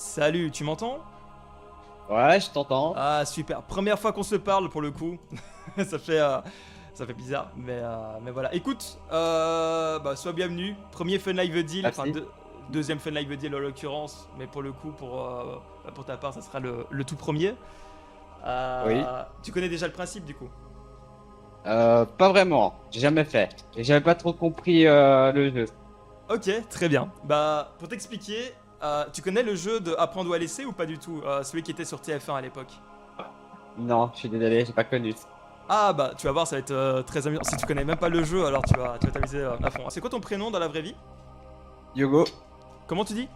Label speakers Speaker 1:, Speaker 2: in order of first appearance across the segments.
Speaker 1: Salut, tu m'entends?
Speaker 2: Ouais, je t'entends.
Speaker 1: Ah super, première fois qu'on se parle pour le coup. ça fait euh, ça fait bizarre, mais voilà. Écoute, sois bienvenu. Premier Fun Live Deal,
Speaker 2: Merci.
Speaker 1: deuxième Fun Live Deal en l'occurrence, mais pour le coup pour ta part ça sera le tout premier.
Speaker 2: Oui.
Speaker 1: Tu connais déjà le principe du coup?
Speaker 2: Pas vraiment. J'ai jamais fait. Et j'avais pas trop compris le jeu.
Speaker 1: Ok, très bien. Bah pour t'expliquer, tu connais le jeu de Apprendre ou à laisser ou pas du tout? Celui qui était sur TF1 à l'époque.
Speaker 2: Non, je suis désolé, j'ai pas connu.
Speaker 1: Ah bah tu vas voir ça va être très amusant. Si tu connais même pas le jeu alors tu vas t'amuser à fond. C'est quoi ton prénom dans la vraie vie?
Speaker 2: Yogo.
Speaker 1: Comment tu dis?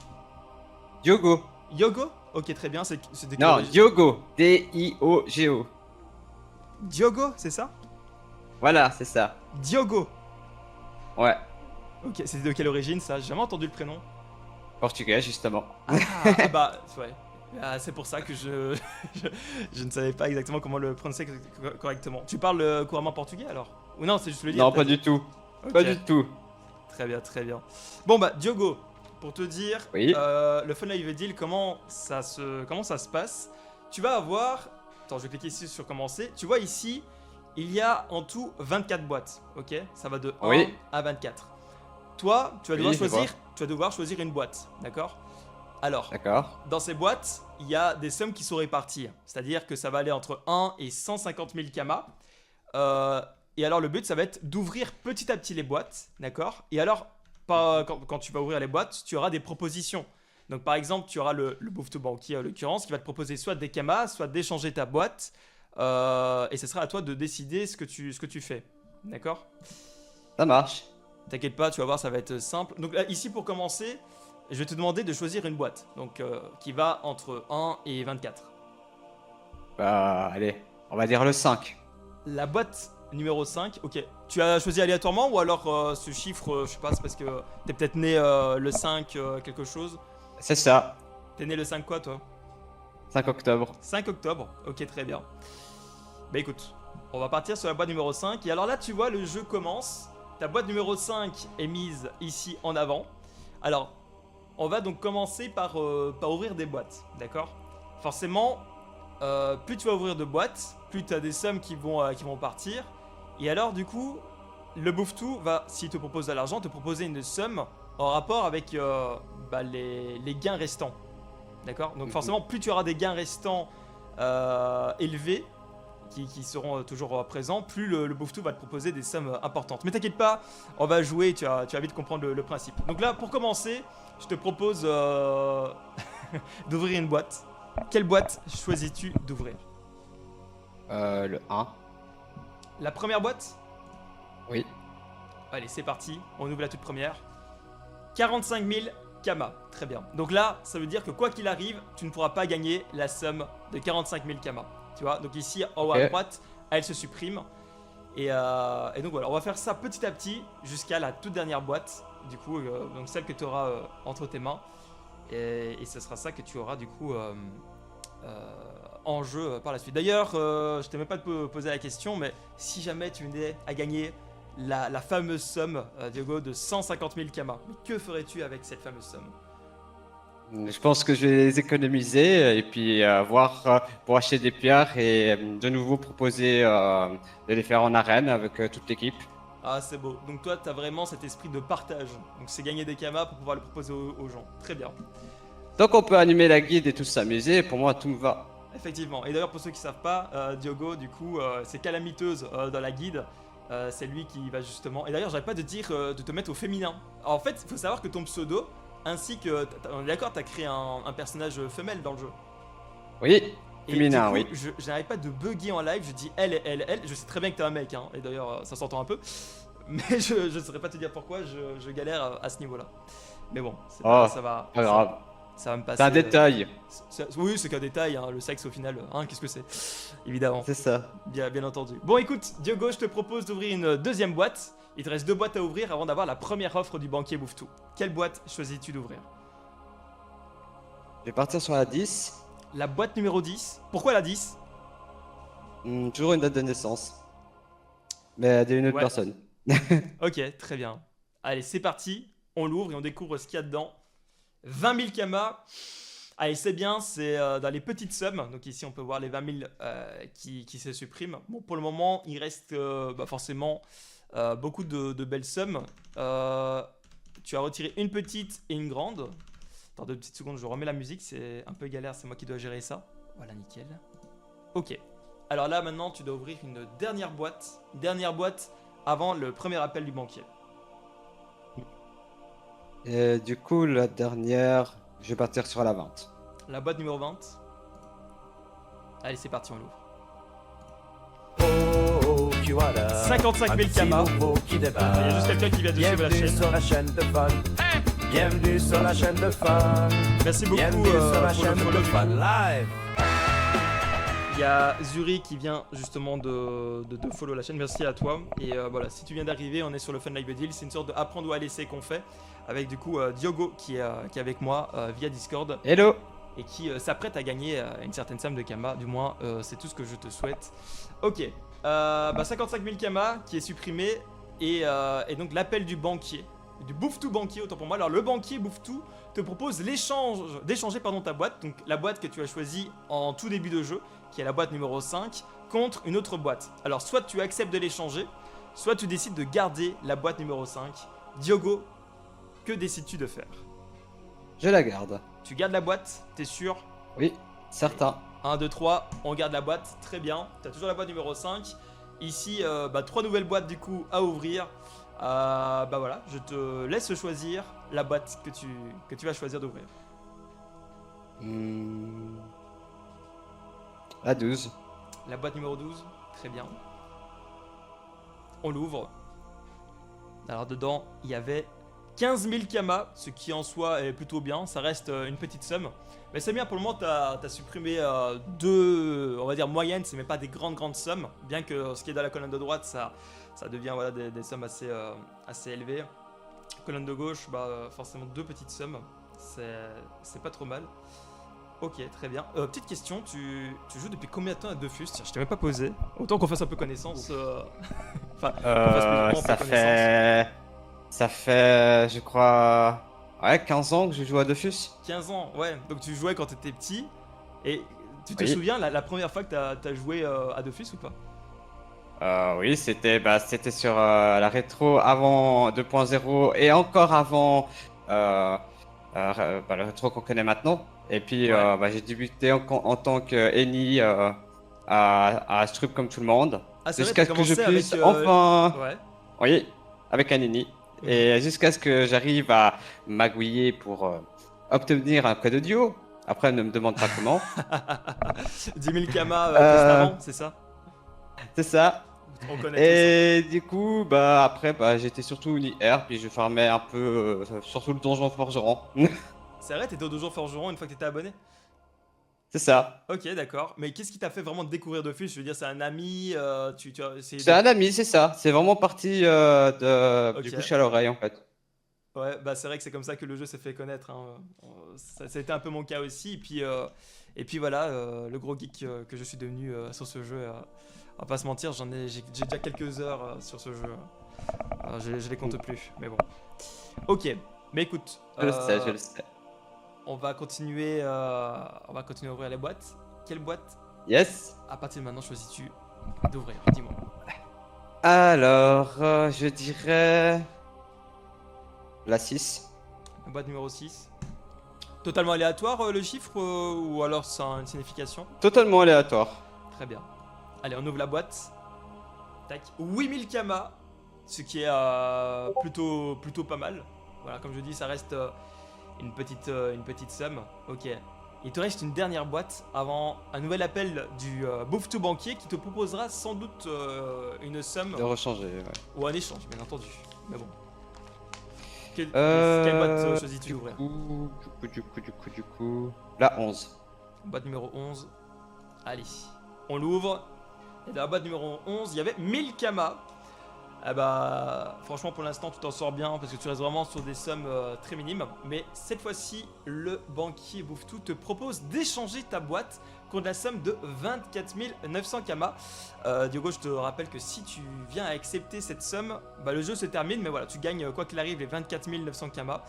Speaker 2: Yogo.
Speaker 1: Yogo? Ok très bien, c'est de quelle
Speaker 2: Non,
Speaker 1: origine?
Speaker 2: Diogo. D-I-O-G-O.
Speaker 1: Diogo c'est ça?
Speaker 2: Voilà, c'est ça.
Speaker 1: Diogo.
Speaker 2: Ouais.
Speaker 1: Ok c'est de quelle origine ça? J'ai jamais entendu le prénom.
Speaker 2: Portugais, justement.
Speaker 1: Ah bah ouais. Ah, c'est pour ça que je, je ne savais pas exactement comment le prononcer correctement. Tu parles couramment portugais alors? Ou non c'est juste le dire
Speaker 2: Non,
Speaker 1: t'as
Speaker 2: pas
Speaker 1: dit?
Speaker 2: du tout. Pas
Speaker 1: Ok.
Speaker 2: du tout.
Speaker 1: Très bien, très bien. Bon bah Diogo, pour te dire,
Speaker 2: Oui.
Speaker 1: le Fun Live Deal, comment ça se passe? Tu vas avoir, attends, je vais cliquer ici sur commencer. Tu vois ici, il y a en tout 24 boîtes, ok? Ça va de 1
Speaker 2: Oui.
Speaker 1: à 24. Toi,
Speaker 2: Oui, je vois.
Speaker 1: tu vas devoir choisir une boîte, d'accord? Alors,
Speaker 2: D'accord.
Speaker 1: dans ces boîtes, il y a des sommes qui sont réparties, c'est-à-dire que ça va aller entre 1 et 150 000 kamas. Euh, et alors le but, ça va être d'ouvrir petit à petit les boîtes, d'accord? Et alors, quand tu vas ouvrir les boîtes, tu auras des propositions. Donc par exemple, tu auras le bouffe to banquier en l'occurrence qui va te proposer soit des camas, soit d'échanger ta boîte. Et ce sera à toi de décider ce que tu fais. D'accord?
Speaker 2: Ça marche.
Speaker 1: T'inquiète pas, tu vas voir, ça va être simple. Donc là, ici pour commencer, je vais te demander de choisir une boîte. Donc qui va entre 1 et 24.
Speaker 2: Bah, allez. On va dire le 5.
Speaker 1: La boîte numéro 5, ok. Tu as choisi aléatoirement ou alors ce chiffre, je sais pas, c'est parce que t'es peut-être né le 5 quelque chose.
Speaker 2: C'est ça.
Speaker 1: T'es né le 5 quoi toi?
Speaker 2: 5 octobre.
Speaker 1: 5 octobre, ok très bien. Bah écoute, on va partir sur la boîte numéro 5. Et alors là tu vois le jeu commence. Ta boîte numéro 5 est mise ici en avant. Alors, on va donc commencer par ouvrir des boîtes, d'accord? Forcément, plus tu vas ouvrir de boîtes, plus tu as des sommes qui vont partir. Et alors, du coup, le bouffe-tout va, s'il te propose de l'argent, te proposer une somme en rapport avec les gains restants. D'accord? Donc,
Speaker 2: Mhm.
Speaker 1: forcément, plus tu auras des gains restants élevés, qui seront toujours présents, plus le bouffe-tout va te proposer des sommes importantes. Mais t'inquiète pas, on va jouer et tu vas vite comprendre le principe. Donc là, pour commencer, je te propose d'ouvrir une boîte. Quelle boîte choisis-tu d'ouvrir?
Speaker 2: Le 1.
Speaker 1: La première boîte?
Speaker 2: Oui.
Speaker 1: Allez, c'est parti. On ouvre la toute première. 45 000 kamas. Très bien. Donc là, ça veut dire que quoi qu'il arrive, tu ne pourras pas gagner la somme de 45 000 kamas. Tu vois? Donc ici, en haut
Speaker 2: Ok.
Speaker 1: à droite, elle se supprime. Et donc voilà, on va faire ça petit à petit jusqu'à la toute dernière boîte. Du coup, donc celle que tu auras entre tes mains. Et ce sera ça que tu auras du coup euh, en jeu par la suite. D'ailleurs, je t'ai même pas posé la question, mais si jamais tu venais à gagner la fameuse somme, Diogo, de 150 000 kamas, mais que ferais-tu avec cette fameuse somme?
Speaker 2: Je pense que je vais les économiser et puis voir pour acheter des pierres et de nouveau proposer de les faire en arène avec toute l'équipe.
Speaker 1: Ah, c'est beau. Donc toi, tu as vraiment cet esprit de partage. Donc c'est gagner des kamas pour pouvoir le proposer aux gens. Très bien.
Speaker 2: Tant qu'on peut animer la guide et tout s'amuser, pour moi tout me va.
Speaker 1: Effectivement. Et d'ailleurs, pour ceux qui savent pas, Diogo, du coup, c'est calamiteuse dans la guide. C'est lui qui va justement. Et d'ailleurs, j'arrête pas de dire de te mettre au féminin. Alors, en fait, il faut savoir que ton pseudo, ainsi que. On est d'accord, t'as créé un personnage femelle dans le jeu.
Speaker 2: Oui,
Speaker 1: Et du
Speaker 2: féminin,
Speaker 1: coup,
Speaker 2: oui.
Speaker 1: je n'arrête pas de bugger en live. Je dis elle, elle, elle. Je sais très bien que t'es un mec, hein. Et d'ailleurs, ça s'entend un peu. Mais je ne saurais pas te dire pourquoi je galère à ce niveau-là. Mais bon, c'est pas,
Speaker 2: Oh, pas
Speaker 1: ça,
Speaker 2: grave.
Speaker 1: ça va me
Speaker 2: C'est un
Speaker 1: passer.
Speaker 2: détail,
Speaker 1: Oui, c'est qu'un détail, hein, le sexe au final, hein, qu'est-ce que c'est? Évidemment,
Speaker 2: c'est ça.
Speaker 1: bien entendu. Bon, écoute, Diogo, je te propose d'ouvrir une deuxième boîte. Il te reste deux boîtes à ouvrir avant d'avoir la première offre du banquier Bouffe-Tout. Quelle boîte choisis-tu d'ouvrir?
Speaker 2: Je vais partir sur la 10.
Speaker 1: La boîte numéro 10. Pourquoi la 10?
Speaker 2: Toujours une date de naissance, mais d'une autre
Speaker 1: Ouais,
Speaker 2: personne.
Speaker 1: ok, très bien. Allez, c'est parti. On l'ouvre et on découvre ce qu'il y a dedans. 20 000 kamas. Allez, c'est bien, c'est dans les petites sommes. Donc ici, on peut voir les 20 000 qui se suppriment. Bon, pour le moment, il reste forcément beaucoup de belles sommes. Tu as retiré une petite et une grande. Attends 2 petites secondes, je remets la musique. C'est un peu galère, c'est moi qui dois gérer ça. Voilà, nickel. Ok. Alors là, maintenant, tu dois ouvrir une dernière boîte. Dernière boîte avant le premier appel du banquier.
Speaker 2: Et du coup, la dernière, je vais partir sur la 20.
Speaker 1: La boîte numéro 20. Allez, c'est parti, on l'ouvre. 55 000 kamas. Il y a juste quelqu'un qui vient de suivre la
Speaker 3: Bienvenue
Speaker 1: chaîne.
Speaker 3: sur la chaîne de Fun. Bienvenue sur la chaîne de Fun.
Speaker 1: Merci beaucoup
Speaker 3: Bienvenue sur la
Speaker 1: pour
Speaker 3: chaîne
Speaker 1: le follow
Speaker 3: de
Speaker 1: du
Speaker 3: Fun
Speaker 1: coup.
Speaker 3: Live.
Speaker 1: Il y a Zuri qui vient justement de follow la chaîne. Merci à toi. Et voilà, si tu viens d'arriver, on est sur le Fun Live Deal. C'est une sorte de apprendre ou à laisser qu'on fait. Avec du coup Diogo qui est avec moi via Discord.
Speaker 2: Hello!
Speaker 1: Et qui s'apprête à gagner une certaine somme de Kama. Du moins, c'est tout ce que je te souhaite. Ok, 55 000 Kama qui est supprimé. Et donc l'appel du banquier, du Bouffe-Tout banquier, autant pour moi. Alors le banquier Bouffe-Tout te propose d'échanger ta boîte. Donc la boîte que tu as choisie en tout début de jeu, qui est la boîte numéro 5, contre une autre boîte. Alors soit tu acceptes de l'échanger, soit tu décides de garder la boîte numéro 5. Diogo, que décides-tu de faire?
Speaker 2: Je la garde.
Speaker 1: Tu gardes la boîte, t'es sûr?
Speaker 2: Oui, certain.
Speaker 1: 1, 2, 3, on garde la boîte, très bien. Tu as toujours la boîte numéro 5. Ici, 3 nouvelles boîtes du coup à ouvrir. Voilà, je te laisse choisir la boîte que tu vas choisir d'ouvrir.
Speaker 2: La 12.
Speaker 1: La boîte numéro 12, très bien. On l'ouvre. Alors dedans, il y avait 15 000 Kama, ce qui en soi est plutôt bien. Ça reste une petite somme. Mais c'est bien, pour le moment, tu as supprimé deux, on va dire, moyennes. C'est même pas des grandes sommes. Bien que ce qui est dans la colonne de droite, ça devient voilà, des sommes assez élevées. Colonne de gauche, forcément 2 petites sommes. C'est pas trop mal. Ok, très bien. Petite question, tu joues depuis combien de temps à Dofus? Tiens, je t'ai même pas posé. Autant qu'on fasse un peu connaissance. Enfin, qu'on fasse plus ou moins un peu connaissance.
Speaker 2: Ça fait, je crois, 15 ans que je joue à Dofus.
Speaker 1: 15 ans, ouais. Donc tu jouais quand t'étais petit. Et tu te
Speaker 2: Oui.
Speaker 1: souviens la première fois que t'as joué à Dofus ou pas?
Speaker 2: Oui, c'était sur la rétro avant 2.0 et encore avant le rétro qu'on connaît maintenant. Et puis
Speaker 1: Ouais.
Speaker 2: j'ai débuté en tant que Eni à Strup comme tout le monde.
Speaker 1: Ah, c'est vrai,
Speaker 2: Jusqu'à
Speaker 1: t'as
Speaker 2: ce que je
Speaker 1: commencé avec.
Speaker 2: puisse enfin,
Speaker 1: Ouais.
Speaker 2: oui, avec un Eni. Et jusqu'à ce que j'arrive à magouiller pour obtenir un code audio. Après, ne me demande pas comment.
Speaker 1: 10 000 Kama constamment, c'est ça?
Speaker 2: C'est ça.
Speaker 1: On connaît
Speaker 2: Et du coup, après, j'étais surtout UniR, puis je farmais un peu, surtout le donjon forgeron.
Speaker 1: tout ça. C'est vrai, t'étais au Dojo Forgeron une fois que t'étais abonné?
Speaker 2: C'est ça.
Speaker 1: Ok, d'accord. Mais qu'est-ce qui t'a fait vraiment découvrir Dofus? Je veux dire, c'est un ami,
Speaker 2: C'est un ami, c'est ça. C'est vraiment parti du
Speaker 1: Ok.
Speaker 2: bouche à l'oreille, en fait.
Speaker 1: Ouais, c'est vrai que c'est comme ça que le jeu s'est fait connaître, hein. Ça a été un peu mon cas aussi. Et puis voilà, le gros geek que je suis devenu sur ce jeu. On va pas se mentir, j'ai déjà quelques heures sur ce jeu. Je les compte plus, mais bon. Ok, mais écoute,
Speaker 2: Je le sais.
Speaker 1: on va continuer à ouvrir les boîtes. Quelle boîte,
Speaker 2: Yes.
Speaker 1: à partir de maintenant, choisis-tu d'ouvrir? Dis-moi.
Speaker 2: Alors, je dirais la 6.
Speaker 1: La boîte numéro 6. Totalement aléatoire le chiffre ou alors ça a une signification?
Speaker 2: Totalement aléatoire.
Speaker 1: Très bien. Allez, on ouvre la boîte. Tac. 8000 Kama, ce qui est plutôt pas mal. Voilà, comme je dis, ça reste une petite somme. Ok. Il te reste une dernière boîte avant un nouvel appel du Bouffe-Tout banquier qui te proposera sans doute une somme
Speaker 2: De rechanger, ouais.
Speaker 1: ou un échange, bien entendu. Mais bon. Quelle boîte choisis-tu d'ouvrir?
Speaker 2: Du coup, la 11.
Speaker 1: Boîte numéro 11. Allez, on l'ouvre. Et dans la boîte numéro 11, il y avait 1000 Kama. Ah bah, franchement, pour l'instant, tu t'en sors bien parce que tu restes vraiment sur des sommes très minimes. Mais cette fois-ci, le banquier Bouffe-Tout te propose d'échanger ta boîte contre la somme de 24 900 Kama. Diogo, je te rappelle que si tu viens à accepter cette somme, bah, le jeu se termine. Mais voilà, tu gagnes quoi qu'il arrive les 24 900 Kama.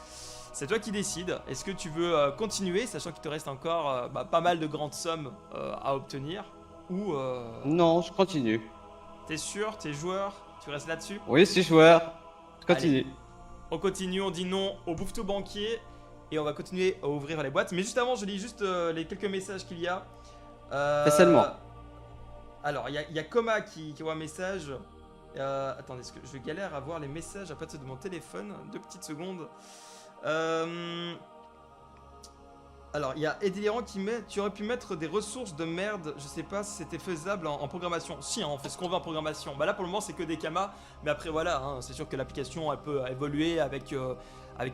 Speaker 1: C'est toi qui décides. Est-ce que tu veux continuer, sachant qu'il te reste encore pas mal de grandes sommes à obtenir, ou
Speaker 2: Non, je continue.
Speaker 1: t'es sûr, t'es joueur, tu restes là-dessus?
Speaker 2: Oui, je suis joueur. Je continue.
Speaker 1: Allez, on continue, on dit non au Bouffe-Tout banquier et on va continuer à ouvrir les boîtes. Mais juste avant, je lis juste les quelques messages qu'il y a.
Speaker 2: Fais seulement.
Speaker 1: Alors, il y a Coma qui voit un message. Attendez, est-ce que je galère à voir les messages à partir de mon téléphone? 2 petites secondes. Alors, il y a Edilérant qui met: tu aurais pu mettre des ressources de merde, je sais pas si c'était faisable en programmation. Si, hein, on fait ce qu'on veut en programmation. Bah là, pour le moment, c'est que des kamas. Mais après, voilà, hein, c'est sûr que l'application, elle peut évoluer avec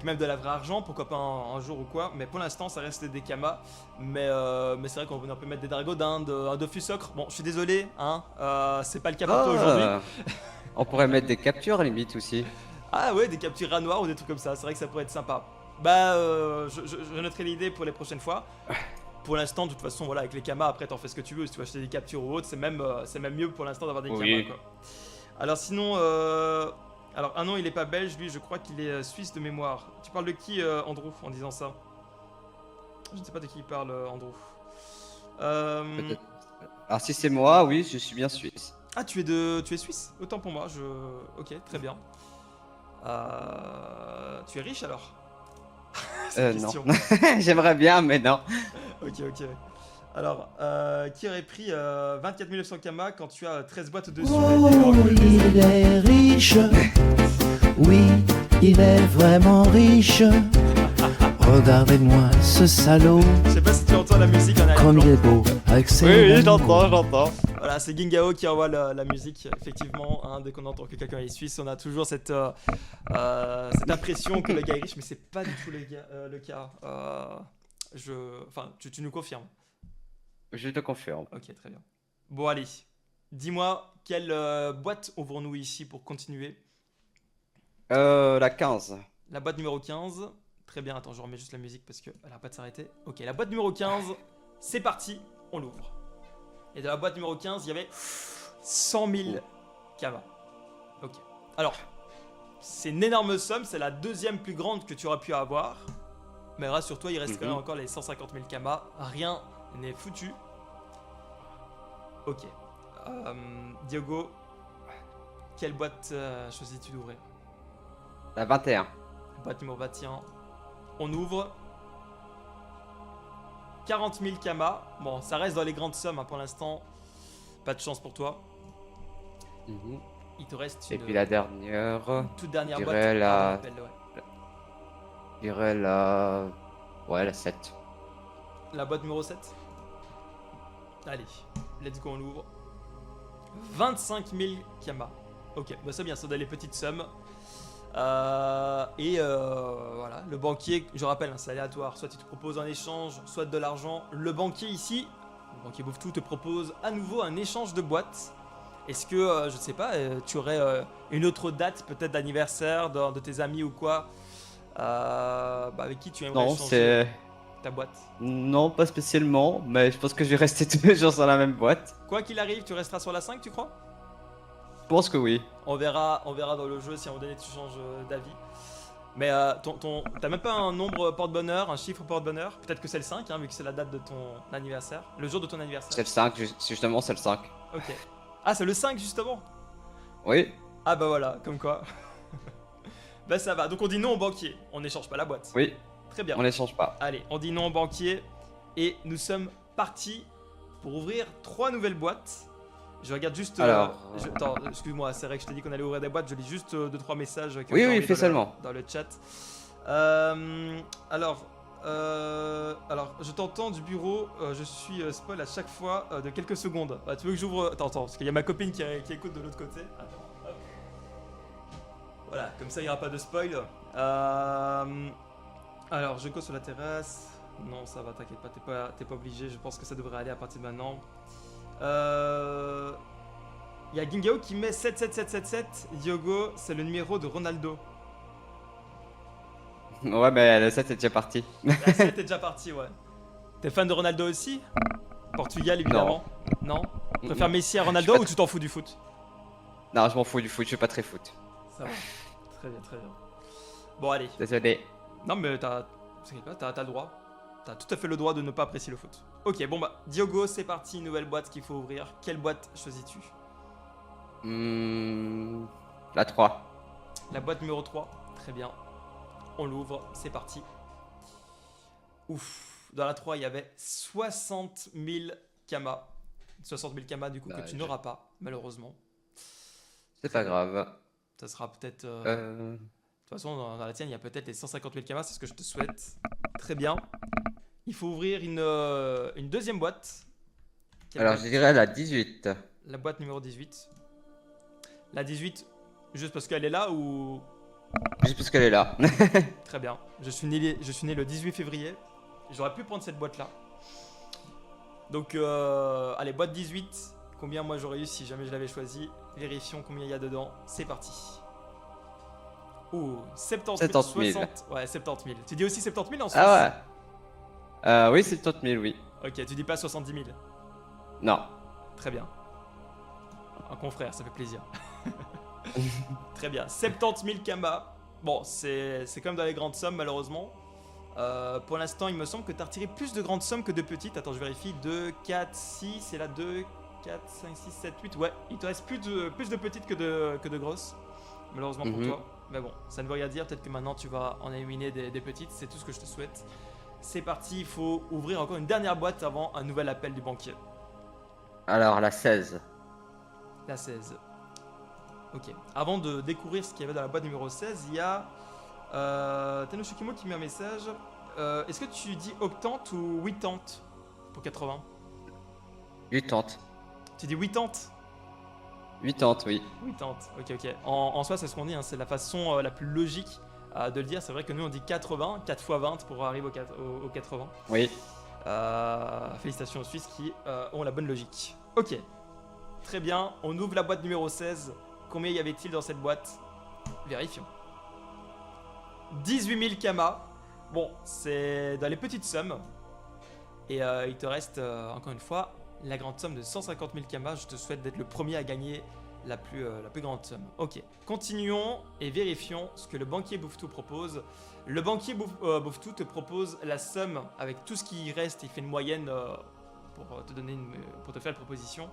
Speaker 1: même de la vraie argent, pourquoi pas un jour ou quoi. Mais pour l'instant, ça reste des kamas. Mais c'est vrai qu'on peut mettre des dragons d'Inde, un Dofus Ocre. Bon, je suis désolé, hein, c'est pas le cas pour toi aujourd'hui.
Speaker 2: On pourrait mettre des captures limite aussi.
Speaker 1: Ah ouais, des captures rats noirs ou des trucs comme ça, c'est vrai que ça pourrait être sympa. Bah, je noterai l'idée pour les prochaines fois. Pour l'instant, de toute façon, voilà, avec les kamas, après t'en fais ce que tu veux. Si tu veux acheter des captures ou autre, c'est même mieux pour l'instant d'avoir des
Speaker 2: Oui.
Speaker 1: kamas, quoi. Alors sinon, alors un nom, il est pas belge, lui, je crois qu'il est suisse de mémoire. Tu parles de qui, Andrew, en disant ça? Je ne sais pas de qui il parle, Andrew.
Speaker 2: Peut-être. Alors si c'est moi, oui, je suis bien suisse.
Speaker 1: Ah, tu es suisse? Autant pour moi, Ok, très bien. Tu es riche alors? C'est une
Speaker 2: Non.
Speaker 1: question.
Speaker 2: J'aimerais bien, mais non.
Speaker 1: Ok. Alors, qui aurait pris 24 900 Kama quand tu as 13 boîtes dessus?
Speaker 4: Oh, il est riche. Oui, il est vraiment riche. Regardez-moi ce salaud,
Speaker 1: Je sais pas si tu entends la musique en
Speaker 4: comme il
Speaker 1: arrière.
Speaker 4: est beau, avec ses
Speaker 2: Oui,
Speaker 4: lambeaux.
Speaker 2: j'entends.
Speaker 1: Voilà, c'est Gingao qui envoie la musique. Effectivement, hein, dès qu'on entend que quelqu'un est suisse, on a toujours cette impression que le gars est riche, mais c'est pas du tout le cas. Enfin, tu nous confirmes.
Speaker 2: Je te confirme.
Speaker 1: Ok, très bien. Bon, allez. Dis-moi, quelle boîte ouvrons-nous ici pour continuer?
Speaker 2: La 15.
Speaker 1: La boîte numéro 15. Très bien, attends, je remets juste la musique parce qu'elle n'arrête pas de s'arrêter. Ok, la boîte numéro 15, c'est parti, on l'ouvre. Et dans la boîte numéro 15, il y avait 100 000 Kama. Ok. Alors, c'est une énorme somme, c'est la deuxième plus grande que tu auras pu avoir. Mais rassure-toi, il reste quand même encore les 150 000 Kama. Rien n'est foutu. Ok. Diogo, quelle boîte choisis-tu d'ouvrir?
Speaker 2: La 21.
Speaker 1: Boîte numéro 21. On ouvre 40 000 Kama. Bon, ça reste dans les grandes sommes hein, pour l'instant. Pas de chance pour toi. Il te reste
Speaker 2: Et
Speaker 1: une
Speaker 2: puis la dernière.
Speaker 1: toute dernière
Speaker 2: je
Speaker 1: boîte.
Speaker 2: dirais la-
Speaker 1: Pardon, appelle, ouais.
Speaker 2: Je dirais la. Ouais, la 7.
Speaker 1: La boîte numéro 7. Allez, let's go, on l'ouvre. 25 000 Kama. Ok, bah c'est bien, ça donne les petites sommes. Voilà, le banquier, je rappelle, hein, c'est aléatoire. Soit il te propose un échange, soit de l'argent. Le banquier ici, le banquier Bouffe-Tout te propose à nouveau un échange de boîtes. Est-ce que, je sais pas, tu aurais une autre date, peut-être d'anniversaire de tes amis ou quoi, avec qui tu aimerais
Speaker 2: Non,
Speaker 1: échanger
Speaker 2: c'est.
Speaker 1: ta boîte?
Speaker 2: Non, pas spécialement, mais je pense que je vais rester toujours sur la même boîte.
Speaker 1: Quoi qu'il arrive, tu resteras sur la 5, tu crois?
Speaker 2: Je pense que oui.
Speaker 1: On verra dans le jeu si à un moment donné tu changes d'avis. Mais t'as même pas un nombre porte-bonheur, un chiffre porte-bonheur? Peut-être que c'est le 5, hein, vu que c'est la date de ton anniversaire. Le jour de ton
Speaker 2: C'est
Speaker 1: anniversaire.
Speaker 2: le 5, justement, c'est le 5.
Speaker 1: Ok. Ah, c'est le 5 justement?
Speaker 2: Oui,
Speaker 1: Ah bah voilà, comme quoi. Bah ça va. Donc on dit non au banquier. On n'échange pas la boîte.
Speaker 2: oui,
Speaker 1: Très bien.
Speaker 2: on n'échange pas.
Speaker 1: Allez, on dit non au banquier. Et nous sommes partis pour ouvrir 3 nouvelles boîtes. Je regarde juste.
Speaker 2: Alors,
Speaker 1: Attends, excuse-moi, c'est vrai que je t'ai dit qu'on allait ouvrir des boîtes. Je lis juste 2-3 messages. qui ont
Speaker 2: Oui,
Speaker 1: été
Speaker 2: oui,
Speaker 1: envoyés
Speaker 2: fais
Speaker 1: dans
Speaker 2: seulement.
Speaker 1: Dans le chat. Alors, je t'entends du bureau. Je suis spoil à chaque fois de quelques secondes. Tu veux que j'ouvre? Attends, parce qu'il y a ma copine qui écoute de l'autre côté. Attends, hop. Voilà, comme ça il n'y aura pas de spoil. Alors, je go sur la terrasse. Non, ça va, t'inquiète pas, t'es pas obligé. Je pense que ça devrait aller à partir de maintenant. Il y a Gingao qui met 77777. Diogo, c'est le numéro de Ronaldo.
Speaker 2: Ouais, mais le 7 est déjà parti.
Speaker 1: La 7 est déjà parti, ouais. T'es fan de Ronaldo aussi? Portugal, évidemment. Non. Tu préfères Messi à Ronaldo ou tu t'en fous du foot?
Speaker 2: Non, je m'en fous du foot, je suis pas très foot.
Speaker 1: Ça va. Très bien, très bien. Bon, allez.
Speaker 2: Désolé.
Speaker 1: Non, mais t'as le droit. T'as tout à fait le droit de ne pas apprécier le foot. Ok, bon bah, Diogo, c'est parti, nouvelle boîte qu'il faut ouvrir. Quelle boîte choisis-tu?
Speaker 2: La 3.
Speaker 1: La boîte numéro 3. Très bien. On l'ouvre, c'est parti. Ouf. Dans la 3, il y avait 60 000 kamas. 60 000 kamas, du coup, que tu n'auras pas, malheureusement.
Speaker 2: C'est pas grave.
Speaker 1: Ça sera peut-être... De toute façon, dans la tienne, il y a peut-être les 150 000 kamas, c'est ce que je te souhaite. Très bien. Il faut ouvrir une deuxième boîte. Quelle
Speaker 2: Alors,
Speaker 1: boîte?
Speaker 2: je dirais la 18.
Speaker 1: La boîte numéro 18. La 18, juste parce qu'elle est là ou...
Speaker 2: Juste parce qu'elle est là.
Speaker 1: Très bien. Je suis né le 18 février. J'aurais pu prendre cette boîte-là. Donc, allez, boîte 18. Combien moi j'aurais eu si jamais je l'avais choisi? Vérifions combien il y a dedans. C'est parti. Ouh, 70 000.
Speaker 2: 70 000.
Speaker 1: Ouais, 70 000. Tu dis aussi 70 000 en Suisse?
Speaker 2: Ah ouais. Oui, c'est 70 000, oui.
Speaker 1: Ok, tu dis pas 70 000.
Speaker 2: Non.
Speaker 1: Très bien. Un confrère, ça fait plaisir. Très bien. 70 000 kamas. Bon, c'est quand même dans les grandes sommes, malheureusement. Pour l'instant, il me semble que tu as retiré plus de grandes sommes que de petites. Attends, je vérifie. 2, 4, 6. Et là, 2, 4, 5, 6, 7, 8. Ouais, il te reste plus de petites que de grosses. Malheureusement pour toi. Mais bon, ça ne veut rien dire. Peut-être que maintenant, tu vas en éliminer des petites. C'est tout ce que je te souhaite. C'est parti. Il faut ouvrir encore une dernière boîte avant un nouvel appel du banquier.
Speaker 2: Alors, la 16.
Speaker 1: La 16. Ok. Avant de découvrir ce qu'il y avait dans la boîte numéro 16, il y a Tenoshikimo qui met un message. Est-ce que tu dis octante ou 80 pour 80?
Speaker 2: 80.
Speaker 1: Tu dis 80?
Speaker 2: 80, oui.
Speaker 1: 80, ok. En soi, c'est ce qu'on dit, hein, c'est la façon la plus logique de le dire. C'est vrai que nous, on dit 80, 4 x 20 pour arriver au 80.
Speaker 2: Oui.
Speaker 1: Félicitations aux Suisses qui ont la bonne logique. Ok. Très bien, on ouvre la boîte numéro 16. Combien y avait-il dans cette boîte? Vérifions. 18 000 kamas. Bon, c'est dans les petites sommes. Et il te reste, encore une fois, la grande somme de 150 000 kamas. Je te souhaite d'être le premier à gagner la plus grande somme. Ok, continuons et vérifions ce que le banquier Bouffe-Tout propose. Le banquier Bouffe-Tout te propose la somme avec tout ce qui reste. Il fait une moyenne pour te faire une proposition.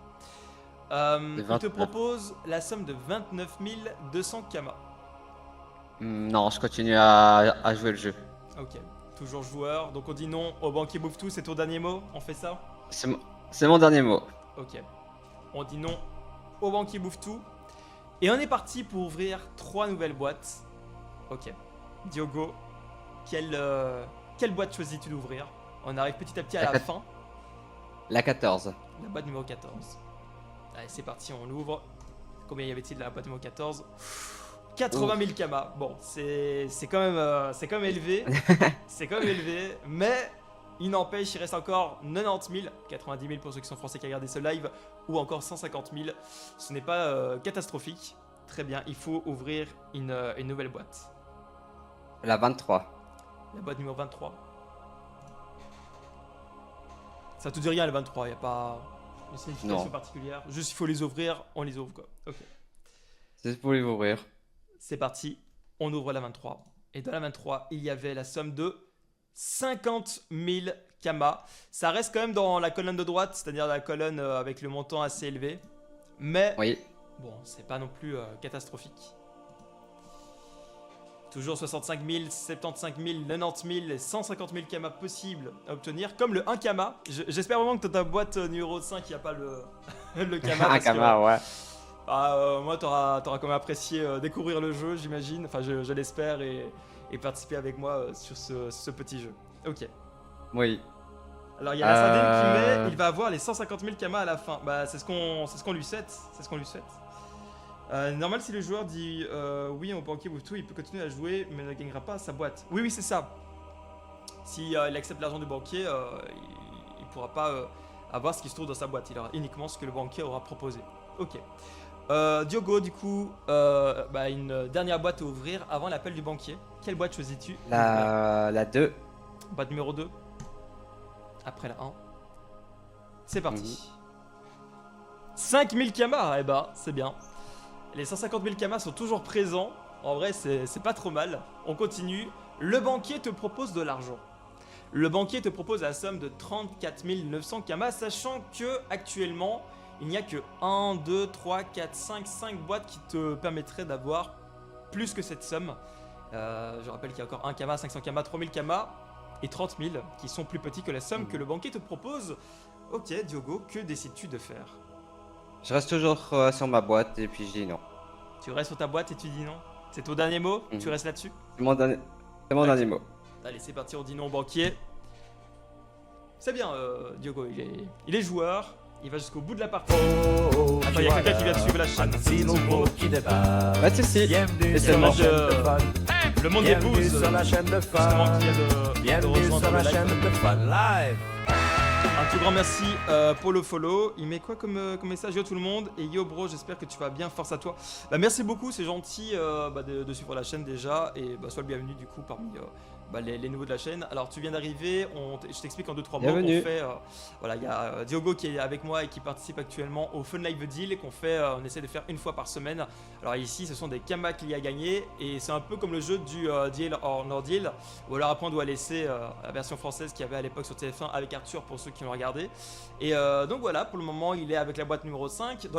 Speaker 1: Il te propose la somme de 29 200 kamas.
Speaker 2: Non, je continue à jouer le jeu.
Speaker 1: Ok, toujours joueur. Donc on dit non au banquier Bouffe-Tout, c'est ton dernier mot? On fait ça?
Speaker 2: C'est mon dernier mot.
Speaker 1: Ok. On dit non au banquier Bouffe-Tout. Et on est parti pour ouvrir 3 nouvelles boîtes. Ok. Diogo, quelle boîte choisis-tu d'ouvrir? On arrive petit à petit à la fin.
Speaker 2: La 14.
Speaker 1: La boîte numéro 14. Allez, c'est parti, on l'ouvre. Combien y avait-il dans la boîte numéro 14? 80 000 kamas. Bon, c'est quand même élevé. C'est quand même élevé. Mais il n'empêche, il reste encore 90 000. 90 000 pour ceux qui sont français qui regardent ce live. Ou encore 150 000. Ce n'est pas catastrophique. Très bien, il faut ouvrir une nouvelle boîte.
Speaker 2: La 23.
Speaker 1: La boîte numéro 23. Ça te dit rien, le 23. Il n'y a pas une signification particulière. Juste, il faut les ouvrir. On les ouvre, quoi. Ok.
Speaker 2: C'est pour les ouvrir.
Speaker 1: C'est parti, on ouvre la 23. Et dans la 23, il y avait la somme de 50 000 kamas. Ça reste quand même dans la colonne de droite, c'est-à-dire la colonne avec le montant assez élevé. Mais
Speaker 2: oui.
Speaker 1: Bon, c'est pas non plus catastrophique. Toujours 65 000, 75 000, 90 000 et 150 000 kamas possibles à obtenir. Comme le 1 kama. J'espère vraiment que dans ta boîte numéro 5, il n'y a pas le kama.
Speaker 2: Un kama, ouais.
Speaker 1: Moi, t'auras quand même apprécié découvrir le jeu, j'imagine. Enfin, je l'espère et participer avec moi sur ce petit jeu. Ok.
Speaker 2: Oui.
Speaker 1: Alors, il y a la Sardine qui met, il va avoir les 150 000 kamas à la fin. Bah, c'est ce qu'on lui souhaite. C'est ce qu'on lui souhaite. Normal, si le joueur dit oui au banquier Bouffe-Tout, il peut continuer à jouer, mais ne gagnera pas sa boîte. Oui, c'est ça. Si il accepte l'argent du banquier, il pourra pas avoir ce qui se trouve dans sa boîte. Il aura uniquement ce que le banquier aura proposé. Ok. Diogo, du coup, une dernière boîte à ouvrir avant l'appel du banquier. Quelle boîte choisis-tu?
Speaker 2: La 2.
Speaker 1: Boîte numéro 2. Après la 1. C'est parti. 5000 kamas, eh bah, c'est bien. Les 150 000 kamas sont toujours présents. En vrai, c'est pas trop mal. On continue. Le banquier te propose de l'argent. Le banquier te propose la somme de 34 900 kamas, sachant que actuellement, il n'y a que 1, 2, 3, 4, 5 boîtes qui te permettraient d'avoir plus que cette somme. Je rappelle qu'il y a encore 1 kama, 500 kamas, 3000 kamas et 30 000 qui sont plus petits que la somme que le banquier te propose. Ok, Diogo, que décides-tu de faire?
Speaker 2: Je reste toujours sur ma boîte et puis je dis non.
Speaker 1: Tu restes sur ta boîte et tu dis non? C'est ton dernier mot? Tu restes là-dessus?
Speaker 2: C'est mon dernier mot.
Speaker 1: Allez, c'est parti, on dit non au banquier. C'est bien, Diogo, il est joueur. Il va jusqu'au bout de la partie. Attends, il y a quelqu'un qui vient de suivre la chaîne.
Speaker 3: Si nouveau qui débarque.
Speaker 2: Pas de soucis.
Speaker 3: Bienvenue
Speaker 2: Et
Speaker 3: sur
Speaker 2: c'est
Speaker 3: la
Speaker 2: bon.
Speaker 3: chaîne de fun.
Speaker 1: Le monde des
Speaker 3: Bienvenue
Speaker 1: bouses,
Speaker 3: sur la chaîne de
Speaker 1: justement,
Speaker 3: fun.
Speaker 1: qui vient de
Speaker 3: Bienvenue
Speaker 1: rejoindre
Speaker 3: sur la
Speaker 1: le live.
Speaker 3: chaîne de fun live.
Speaker 1: Un tout grand merci pour le follow. Il met quoi comme message? Yo tout le monde. Et yo bro, j'espère que tu vas bien. Force à toi. Bah, merci beaucoup, c'est gentil de suivre la chaîne déjà. Et sois le bienvenu du coup parmi les nouveaux de la chaîne. Alors tu viens d'arriver, je t'explique en 2-3 mots.
Speaker 2: Bienvenue.
Speaker 1: On fait, voilà, il y a Diogo qui est avec moi et qui participe actuellement au Fun Live Deal qu'on fait, on essaie de faire une fois par semaine. Alors ici ce sont des kamas qu'il y a gagné et c'est un peu comme le jeu du Deal or No Deal. Ou alors après on doit laisser la version française qu'il y avait à l'époque sur TF1 avec Arthur pour ceux qui l'ont regardé. Et donc voilà, pour le moment il est avec la boîte numéro 5.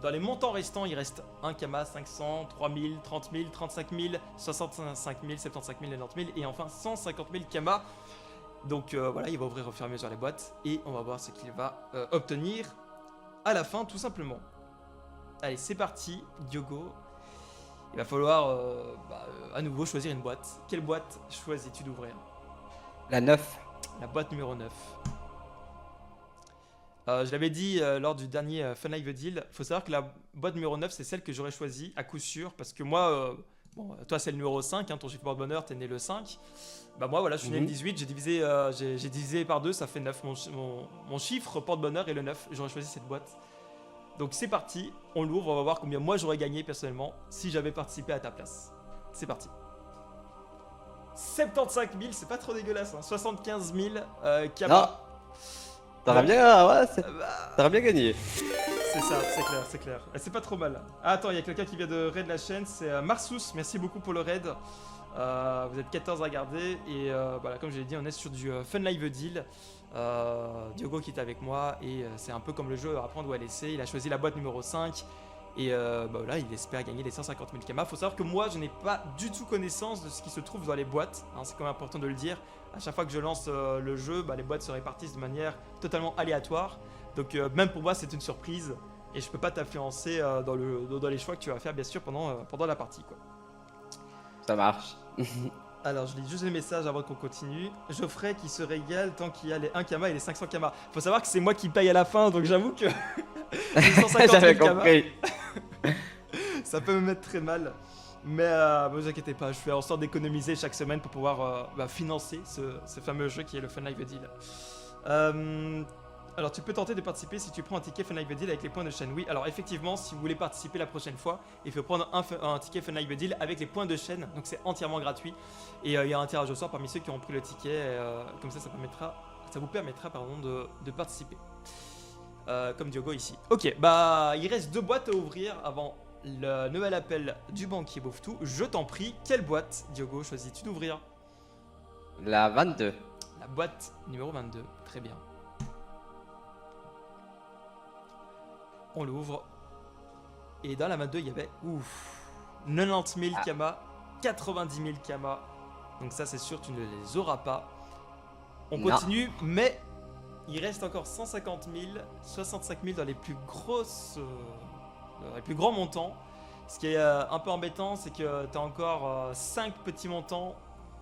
Speaker 1: Dans les montants restants, il reste 1 kama, 500, 3000, 30 000, 35 000, 65 000, 75 000, 90 000 et enfin 150 000 kamas. Donc voilà, il va ouvrir au fur et à mesure les boîtes et on va voir ce qu'il va obtenir à la fin tout simplement. Allez, c'est parti, Diogo. Il va falloir à nouveau choisir une boîte. Quelle boîte choisis-tu d'ouvrir?
Speaker 2: La 9.
Speaker 1: La boîte numéro 9. Je l'avais dit lors du dernier Fun Live Deal, il faut savoir que la boîte numéro 9 c'est celle que j'aurais choisie à coup sûr parce que moi, toi c'est le numéro 5, hein, ton chiffre porte-bonheur, t'es né le 5. Bah moi voilà, je suis né le 18, j'ai divisé par 2, ça fait 9. Mon chiffre porte-bonheur est le 9, j'aurais choisi cette boîte. Donc c'est parti, on l'ouvre, on va voir combien moi j'aurais gagné personnellement si j'avais participé à ta place. C'est parti. 75 000, c'est pas trop dégueulasse, hein. 75 000 kamas.
Speaker 2: T'aurais bien gagné.
Speaker 1: C'est ça, c'est clair. C'est pas trop mal. Ah, attends, il y a quelqu'un qui vient de raid la chaîne, c'est Marsous, merci beaucoup pour le raid. Vous êtes 14 à regarder et voilà, comme je l'ai dit, on est sur du Fun Live Deal. Diogo qui est avec moi et c'est un peu comme le jeu à prendre ou à laisser. Il a choisi la boîte numéro 5 et voilà, il espère gagner les 150 000 kamas. Faut savoir que moi, je n'ai pas du tout connaissance de ce qui se trouve dans les boîtes, hein, c'est quand même important de le dire. À chaque fois que je lance le jeu, les boîtes se répartissent de manière totalement aléatoire. Donc même pour moi, c'est une surprise et je peux pas t'influencer dans les choix que tu vas faire bien sûr pendant la partie, quoi.
Speaker 2: Ça marche.
Speaker 1: Alors je lis juste les messages avant qu'on continue. Geoffrey qui se régale tant qu'il y a les 1 kama et les 500 kamas. Faut savoir que c'est moi qui paye à la fin, donc j'avoue que les 150
Speaker 2: J'avais
Speaker 1: 000 kamas,
Speaker 2: compris.
Speaker 1: ça peut me mettre très mal. Mais ne vous inquiétez pas, je fais en sorte d'économiser chaque semaine pour pouvoir financer ce fameux jeu qui est le Fun Live Deal. Alors tu peux tenter de participer si tu prends un ticket Fun Live Deal avec les points de chaîne. Oui, alors effectivement, si vous voulez participer la prochaine fois, il faut prendre un ticket Fun Live Deal avec les points de chaîne. Donc c'est entièrement gratuit. Et il y a un tirage au sort parmi ceux qui ont pris le ticket. Comme ça vous permettra de participer. Comme Diogo ici. Ok, il reste 2 boîtes à ouvrir avant le nouvel appel du banquier Bouffe-Tout. Je t'en prie, quelle boîte, Diogo, choisis-tu d'ouvrir?
Speaker 2: La 22.
Speaker 1: La boîte numéro 22, très bien. On l'ouvre. Et dans la 22, il y avait 90 000 kamas, 90 000 kamas. Donc ça, c'est sûr, tu ne les auras pas. On continue, mais il reste encore 150 000, 65 000 dans les plus grands montants. Ce qui est un peu embêtant, c'est que tu as encore 5 petits montants.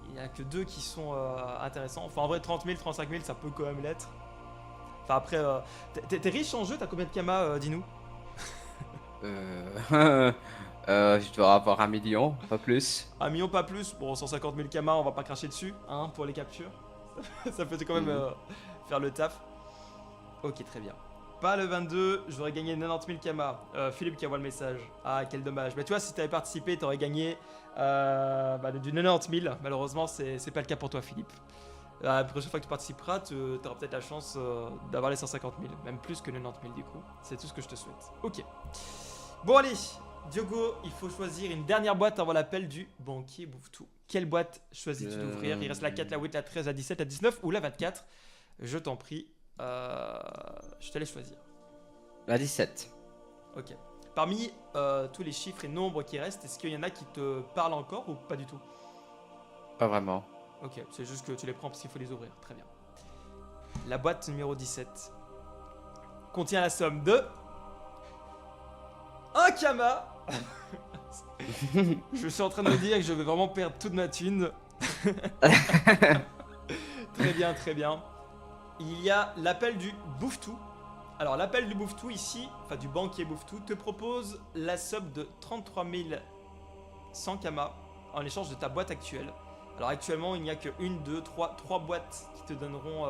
Speaker 1: Il n'y a que 2 qui sont intéressants. Enfin, en vrai, 30 000, 35 000, ça peut quand même l'être. Enfin, après, t'es riche en jeu, t'as combien de kamas, dis-nous?
Speaker 2: Je dois avoir 1 million, pas plus.
Speaker 1: 1 million, pas plus. Bon, 150 000 kamas, on va pas cracher dessus, hein, pour les captures. Ça peut quand même faire le taf. Ok, très bien. Pas le 22, j'aurais gagné 90 000 Kama. Philippe qui envoie le message. Ah, quel dommage. Mais tu vois, si tu avais participé, tu aurais gagné du 90 000. Malheureusement, c'est pas le cas pour toi, Philippe. La prochaine fois que tu participeras, tu auras peut-être la chance d'avoir les 150 000. Même plus que 90 000 du coup. C'est tout ce que je te souhaite. Ok. Bon, allez. Diogo, il faut choisir une dernière boîte avant l'appel du banquier Bouffe-Tout. Quelle boîte choisis-tu d'ouvrir? Il reste la 4, la 8, la 13, la 17, la 19 ou la 24? Je t'en prie. Je te laisse choisir.
Speaker 2: La 17.
Speaker 1: Ok. Parmi tous les chiffres et nombres qui restent, est-ce qu'il y en a qui te parlent encore ou pas du tout?
Speaker 2: Pas vraiment.
Speaker 1: Ok, c'est juste que tu les prends parce qu'il faut les ouvrir. Très bien. La boîte numéro 17 contient la somme de... un Kama. Je suis en train de me dire que je vais vraiment perdre toute ma thune. Très bien, très bien. Il y a l'appel du Bouffe-Tout. Alors l'appel du Bouffe-Tout ici, enfin du banquier Bouffe-Tout, te propose la somme de 33 100 Kama en échange de ta boîte actuelle. Alors actuellement il n'y a que 1, 2, 3 boîtes qui te donneront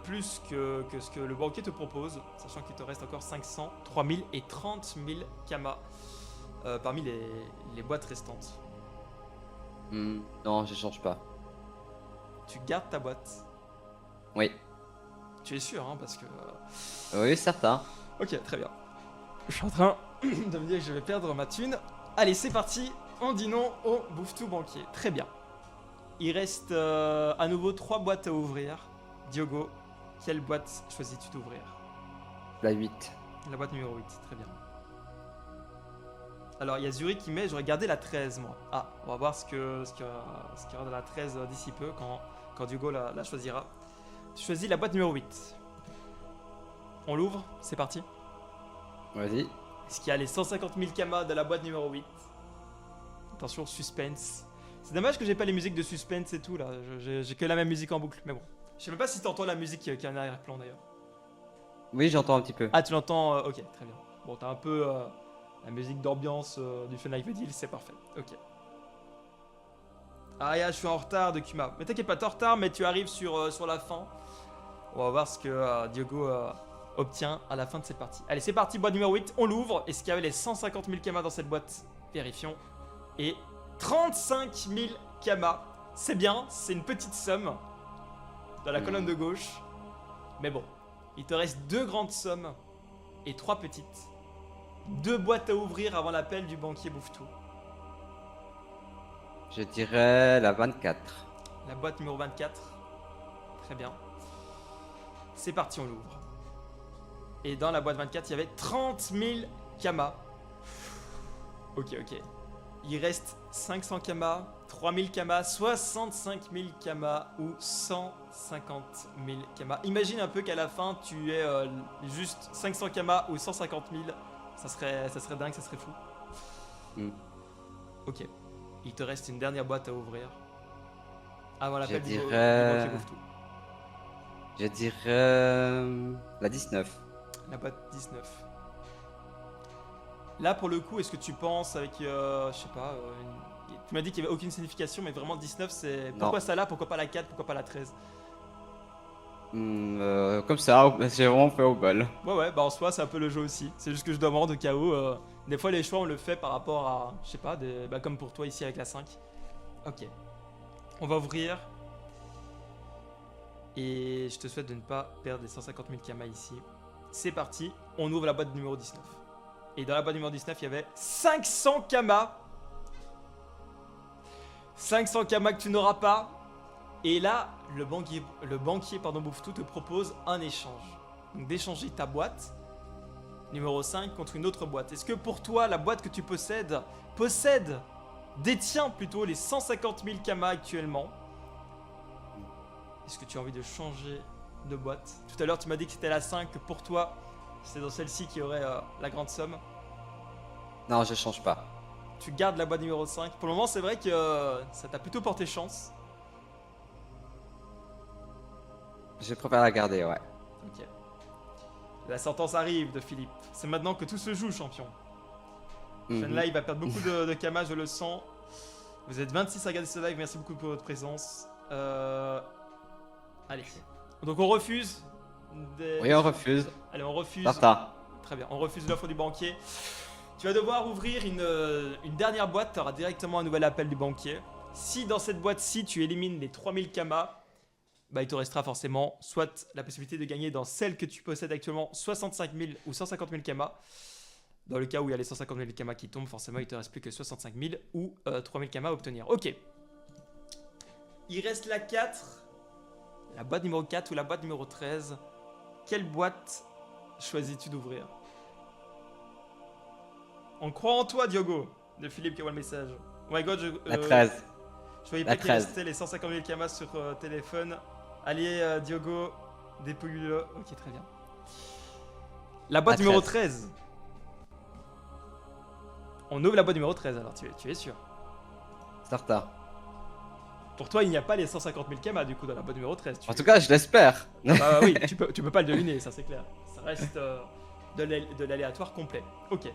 Speaker 1: plus que ce que le banquier te propose, sachant qu'il te reste encore 500, 3000 et 30 000 Kama parmi les boîtes restantes.
Speaker 2: Non, je change pas.
Speaker 1: Tu gardes ta boîte?
Speaker 2: Oui.
Speaker 1: Tu es sûr, hein, parce que...
Speaker 2: Oui, certain.
Speaker 1: Ok, très bien. Je suis en train de me dire que je vais perdre ma thune. Allez, c'est parti. On dit non au Bouffe-Tout banquier. Très bien. Il reste à nouveau 3 boîtes à ouvrir. Diogo, quelle boîte choisis-tu d'ouvrir?
Speaker 2: La 8.
Speaker 1: La boîte numéro 8, très bien. Alors, il y a Zurich qui met, j'aurais gardé la 13, moi. Ah, on va voir ce qu'il y aura dans la 13 d'ici peu, quand Diogo la choisira. Tu choisis la boîte numéro 8. On l'ouvre, c'est parti.
Speaker 2: Vas-y.
Speaker 1: Est-ce qu'il y a les 150 000 Kama de la boîte numéro 8? Attention, suspense. C'est dommage que j'ai pas les musiques de suspense et tout, là. J'ai que la même musique en boucle, mais bon. Je sais même pas si t'entends la musique qui est en arrière-plan, d'ailleurs.
Speaker 2: Oui, j'entends un petit peu.
Speaker 1: Ah, tu l'entends, ok, très bien. Bon, t'as un peu la musique d'ambiance du Fun Life Deal, c'est parfait. Ok. Ah, je suis en retard de Kuma. Mais t'inquiète pas, t'es en retard, mais tu arrives sur la fin. On va voir ce que Diogo obtient à la fin de cette partie. Allez, c'est parti, boîte numéro 8, on l'ouvre. Est-ce qu'il y avait les 150 000 Kama dans cette boîte? Vérifions. Et 35 000 Kama. C'est bien, c'est une petite somme dans la colonne de gauche. Mais bon, il te reste 2 grandes sommes et 3 petites. 2 boîtes à ouvrir avant l'appel du banquier Bouffe-Tout.
Speaker 2: Je dirais la 24.
Speaker 1: La boîte numéro 24. Très bien. C'est parti, on l'ouvre. Et dans la boîte 24, il y avait 30 000 Kama. Ok. Il reste 500 Kama, 3000 Kama, 65 000 Kama ou 150 000 Kama. Imagine un peu qu'à la fin, tu aies juste 500 Kama ou 150 000. Ça serait dingue, ça serait fou. Ok. Il te reste une dernière boîte à ouvrir. Avant l'appel du banquier Bouffe-Tout.
Speaker 2: Je dirais la 19.
Speaker 1: La boîte 19. Là, pour le coup, est-ce que tu penses avec, je sais pas, tu m'as dit qu'il n'y avait aucune signification, mais vraiment 19, c'est... Pourquoi ça là? Pourquoi pas la 4? Pourquoi pas la 13?
Speaker 2: Comme ça, j'ai vraiment fait au bol.
Speaker 1: Ouais, bah en soi, c'est un peu le jeu aussi. C'est juste que je demande au cas où. Des fois, les choix, on le fait par rapport à, je sais pas, comme pour toi ici avec la 5. Ok. On va ouvrir. Et je te souhaite de ne pas perdre les 150 000 Kama ici. C'est parti, on ouvre la boîte numéro 19. Et dans la boîte numéro 19, il y avait 500 Kama. 500 Kama que tu n'auras pas. Et là, le banquier Bouffe-Tout te propose un échange. Donc d'échanger ta boîte numéro 5 contre une autre boîte. Est-ce que pour toi, la boîte que tu détient plutôt les 150 000 Kama actuellement? Est-ce que tu as envie de changer de boîte? Tout à l'heure, tu m'as dit que c'était la 5, que pour toi, c'est dans celle-ci qu'il y aurait la grande somme.
Speaker 2: Non, je change pas.
Speaker 1: Tu gardes la boîte numéro 5. Pour le moment, c'est vrai que ça t'a plutôt porté chance.
Speaker 2: Je préfère la garder, ouais.
Speaker 1: Ok. La sentence arrive de Philippe. C'est maintenant que tout se joue, champion. Là, il va perdre beaucoup de Kama, je le sens. Vous êtes 26 à regarder ce live, merci beaucoup pour votre présence. Allez. Donc on refuse.
Speaker 2: Oui, on refuse.
Speaker 1: Allez, on refuse.
Speaker 2: Certain.
Speaker 1: Très bien, on refuse l'offre du banquier. Tu vas devoir ouvrir une dernière boîte, tu auras directement un nouvel appel du banquier. Si dans cette boîte-ci, tu élimines les 3000 kamas, bah, il te restera forcément soit la possibilité de gagner dans celle que tu possèdes actuellement 65 000 ou 150 000 kamas. Dans le cas où il y a les 150 000 kamas qui tombent, forcément, il te reste plus que 65 000 ou 3000 kamas à obtenir. Ok. Il reste la 4, la boîte numéro 4 ou la boîte numéro 13. Quelle boîte choisis-tu d'ouvrir? On croit en toi, Diogo, de Philippe qui envoie le message. Oh my god,
Speaker 2: La 13.
Speaker 1: je voyais
Speaker 2: La
Speaker 1: pas qu'il
Speaker 2: 13.
Speaker 1: restait les 150 000 kamas sur téléphone. Allez, Diogo, dépouille-le. Ok, très bien. La boîte
Speaker 2: La
Speaker 1: numéro
Speaker 2: 13.
Speaker 1: 13. On ouvre la boîte numéro 13 alors, tu es sûr.
Speaker 2: Certain.
Speaker 1: Pour toi, il n'y a pas les 150 000 kamas du coup dans la boîte numéro 13.
Speaker 2: En tout cas, je l'espère.
Speaker 1: Bah oui, tu peux pas le deviner, ça c'est clair. Ça reste de l'aléatoire complet. Ok.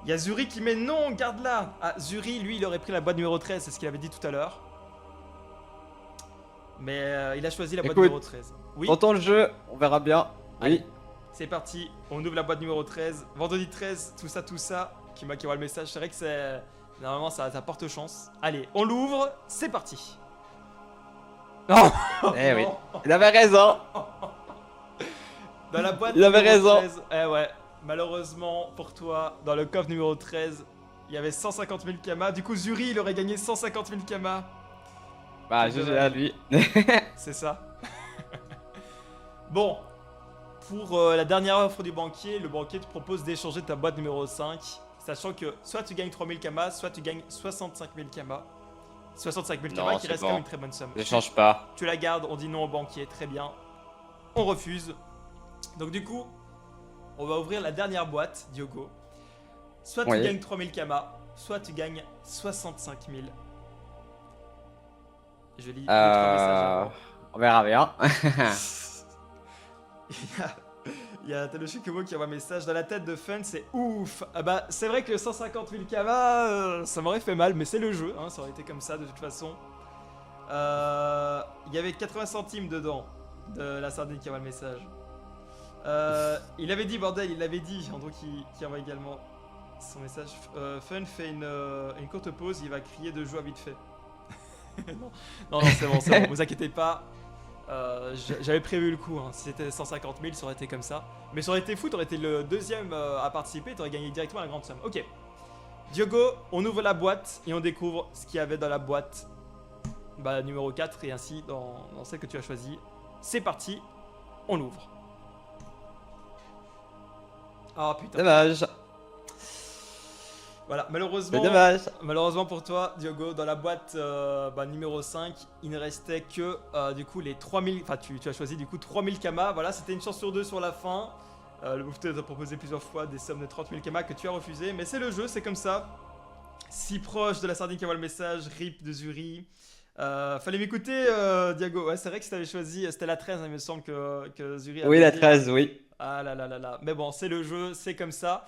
Speaker 1: Il y a Zuri qui met non, garde-la. Ah, Zuri, lui, il aurait pris la boîte numéro 13, c'est ce qu'il avait dit tout à l'heure. Mais il a choisi la boîte
Speaker 2: Écoute,
Speaker 1: numéro 13. Oui,
Speaker 2: Tentons le jeu, on verra bien.
Speaker 1: Allez.
Speaker 2: Oui.
Speaker 1: c'est parti. On ouvre la boîte numéro 13. Vendredi 13, tout ça. Qui voit le message. C'est vrai que c'est. Normalement, ça porte chance. Allez, on l'ouvre. C'est parti. Non.
Speaker 2: Eh oui. Il avait raison.
Speaker 1: Dans la boîte
Speaker 2: Il avait
Speaker 1: numéro
Speaker 2: raison.
Speaker 1: 13. Eh ouais. Malheureusement pour toi, dans le coffre numéro 13, il y avait 150 000 kamas. Du coup, Zuri, il aurait gagné 150 000 kamas.
Speaker 2: Bah,
Speaker 1: C'est
Speaker 2: je
Speaker 1: dommage.
Speaker 2: à lui.
Speaker 1: C'est ça. Bon. Pour la dernière offre du banquier, le banquier te propose d'échanger ta boîte numéro 5. Sachant que soit tu gagnes 3000 kamas, soit tu gagnes 65 000 kamas. 65 000 kamas
Speaker 2: Non,
Speaker 1: qui
Speaker 2: c'est
Speaker 1: reste
Speaker 2: bon.
Speaker 1: quand même une très bonne somme.
Speaker 2: Je change pas.
Speaker 1: Tu la gardes, on dit non au banquier, très bien. On refuse. Donc du coup, on va ouvrir la dernière boîte, Diogo. Soit tu
Speaker 2: Oui.
Speaker 1: gagnes 3000 kamas, soit tu gagnes 65 000. Je lis les trois messages avant.
Speaker 2: On verra bien.
Speaker 1: Il y a Taloshi Kumo qui envoie un message dans la tête de Fun, c'est ouf. Ah bah c'est vrai que 150 000 kamas, ça m'aurait fait mal, mais c'est le jeu, hein, ça aurait été comme ça de toute façon. Il y avait 80 centimes dedans de la sardine qui envoie le message. Il avait dit, bordel, il l'avait dit, Andrew qui envoie également son message. Fun fait une courte pause, il va crier de joie vite fait. non, c'est bon, vous inquiétez pas. J'avais prévu le coup, hein. Si c'était 150 000, ça aurait été comme ça. Mais ça aurait été fou, t'aurais été le deuxième à participer, t'aurais gagné directement la grande somme. Ok. Diogo, on ouvre la boîte et on découvre ce qu'il y avait dans la boîte numéro 4 et ainsi dans celle que tu as choisie. C'est parti, on l'ouvre. Oh putain.
Speaker 2: Dommage.
Speaker 1: Voilà,
Speaker 2: C'est
Speaker 1: malheureusement.
Speaker 2: dommage.
Speaker 1: Malheureusement pour toi, Diogo, dans la boîte numéro 5, il ne restait que du coup les 3000. Enfin, tu as choisi du coup 3000 kamas. Voilà, c'était une chance sur deux sur la fin. Le bouffeteur t'a proposé plusieurs fois des sommes de 30 000 kamas que tu as refusé. Mais c'est le jeu, c'est comme ça. Si proche de la sardine qui envoie le message, rip de Zuri. Fallait m'écouter, Diago. Ouais, c'est vrai que si t'avais choisi, c'était la 13, hein, il me semble que Zuri avait
Speaker 2: Oui, la
Speaker 1: dit.
Speaker 2: 13, oui.
Speaker 1: Ah là là là là. Mais bon, c'est le jeu, c'est comme ça.